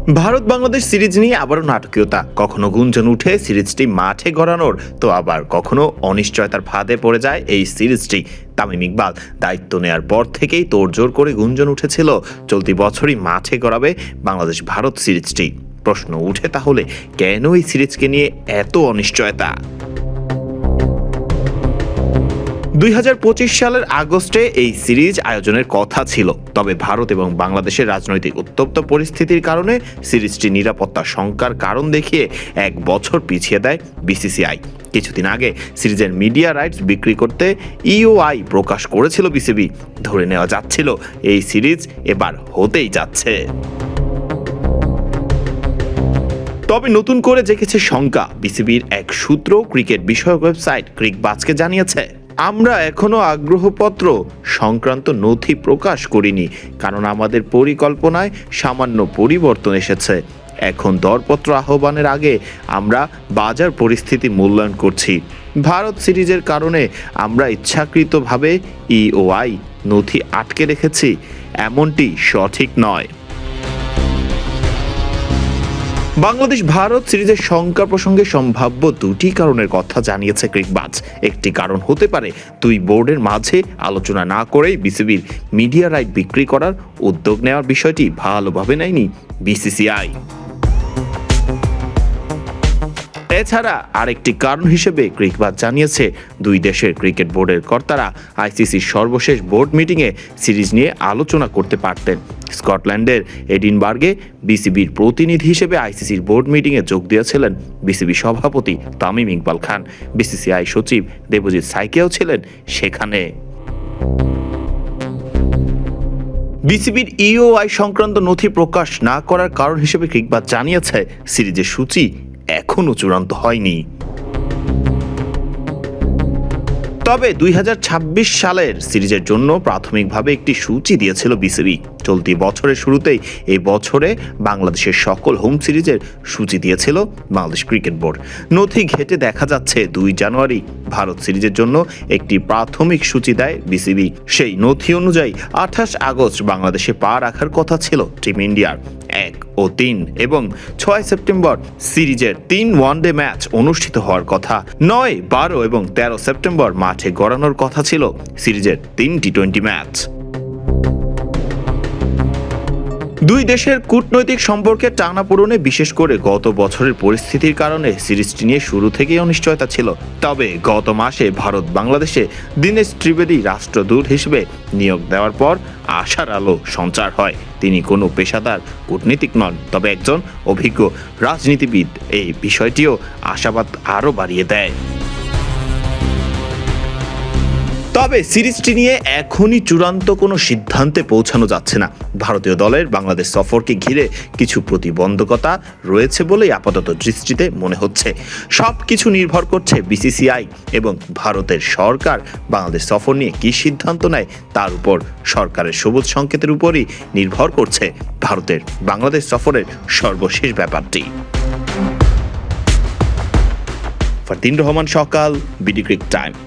Bharat Bangladesh series নিয়ে আবারও নাটকীয়তা, কখনো গুঞ্জন উঠে সিরিজটি মাঠে গড়ানোর, তো আবার কখনো অনিশ্চয়তার ফাঁদে পড়ে যায় এই সিরিজটি। তামিম ইকবাল দায়িত্ব নেয়ার পর থেকেই তোড়জোড় করে গুঞ্জন উঠেছিল চলতি বছরই মাঠে গড়াবে বাংলাদেশ ভারত সিরিজটি। প্রশ্ন উঠে তাহলে কেন এই সিরিজকে নিয়ে এত অনিশ্চয়তা? 2025 সালের আগস্টে এই সিরিজ আয়োজনের কথা ছিল, তবে ভারত এবং বাংলাদেশের রাজনৈতিক উত্তপ্ত পরিস্থিতির কারণে সিরিজটি নিরাপত্তা শঙ্কার কারণ দেখিয়ে 1 বছর পিছিয়ে দেয় বিসিসিআই। কিছুদিন আগে সিরিজের মিডিয়া রাইটস বিক্রি করতে ইওআই প্রকাশ করেছিল বিসিবি। ধরে নেওয়া যাচ্ছিল এই সিরিজ এবার হতেই যাচ্ছে। তবে নতুন করে জেগেছে শঙ্কা। বিসিবির এক সূত্র ক্রিকেট বিষয়ক ওয়েবসাইট ক্রিকবাজকে জানিয়েছে, আমরা এখনো আগ্রহপত্র সংক্রান্ত নথি প্রকাশ করিনি, কারণ আমাদের পরিকল্পনায় সামান্য পরিবর্তন এসেছে। এখন দরপত্র আহ্বানের আগে আমরা বাজার পরিস্থিতি মূল্যায়ন করছি। ভারত সিরিজের কারণে আমরা ইচ্ছাকৃতভাবে ইওআই নথি আটকে রেখেছি, এমনটি সঠিক নয়। বাংলাদেশ ভারত সিরিজের শঙ্কা প্রসঙ্গে সম্ভাব্য দুটি কারণের কথা জানিয়েছে ক্রিকবাজ। একটি কারণ হতে পারে দুই বোর্ডের মাঝে আলোচনা না করেই বিসিবির মিডিয়া রাইট বিক্রি করার উদ্যোগ নেওয়ার বিষয়টি ভালোভাবে নেয়নি বিসিসিআই। এছাড়া আরেকটি কারণ হিসেবে ক্রিকবাজ জানিয়েছে, দুই দেশের ক্রিকেট বোর্ডের কর্তারা আইসিসির সর্বশেষ বোর্ড মিটিংয়ে সিরিজ নিয়ে আলোচনা করতে পারতেন। স্কটল্যান্ডের এডিনবার্গে বিসিবির প্রতিনিধি হিসেবে আইসিসির বোর্ড মিটিংয়ে যোগ দিয়েছিলেন বিসিবি সভাপতি তামিম ইকবাল খান। বিসিসিআই সচিব দেবজিৎ সাইকিয়াও ছিলেন সেখানে। বিসিবির ইওআই সংক্রান্ত নথি প্রকাশ না করার কারণ হিসেবে ক্রিকবাজ জানিয়েছে, সিরিজের সূচি এখনো চূড়ান্ত হয়নি। তবে 2026 সালের সিরিজের জন্য প্রাথমিকভাবে একটি সূচি দিয়েছিল বিসিবি। চলতি বছরের শুরুতেই এই বছরে বাংলাদেশের সকল হোম সিরিজের সূচি দিয়েছিল বাংলাদেশ ক্রিকেট বোর্ড। নথি ঘেটে দেখা যাচ্ছে 2 জানুয়ারি ভারত সিরিজের জন্য একটি প্রাথমিক সূচি দেয় বিসিবি। সেই নথি অনুযায়ী 28 আগস্ট বাংলাদেশে পা রাখার কথা ছিল টিম ইন্ডিয়ার। 1 ও 3 এবং 6 সেপ্টেম্বর সিরিজের 3 ওয়ানডে ম্যাচ অনুষ্ঠিত হওয়ার কথা। 9, 12 এবং 13 সেপ্টেম্বর মাঠে গড়ানোর কথা ছিল সিরিজের 3 টি20 ম্যাচ। দুই দেশের কূটনৈতিক সম্পর্কে টানাপোড়েনে, বিশেষ করে গত বছরের পরিস্থিতির কারণে সিরিজটি নিয়ে শুরু থেকেই অনিশ্চয়তা ছিল। তবে গত মাসে ভারত বাংলাদেশে দীনেশ ত্রিবেদী রাষ্ট্রদূত হিসেবে নিয়োগ দেওয়ার পর আশার আলো সঞ্চার হয়। তিনি কোনো পেশাদার কূটনীতিক নন, তবে একজন অভিজ্ঞ রাজনীতিবিদ। এই বিষয়টিও আশাবাদ আরও বাড়িয়ে দেয়। তবে সিরিজটি নিয়ে এখনই চূড়ান্ত কোনো সিদ্ধান্তে পৌঁছানো যাচ্ছে না। ভারতীয় দলের বাংলাদেশ সফরকে ঘিরে কিছু প্রতিবন্ধকতা রয়েছে বলেই আপাতত দৃষ্টিতে মনে হচ্ছে। সব কিছু নির্ভর করছে বিসিসিআই এবং ভারতের সরকার বাংলাদেশ সফর নিয়ে কী সিদ্ধান্ত নেয় তার উপর। সরকারের সবুজ সংকেতের উপরই নির্ভর করছে ভারতের বাংলাদেশ সফরের সর্বশেষ ব্যাপারটি। ফারদিন রহমান সকাল, বিডি ক্রিক টাইম।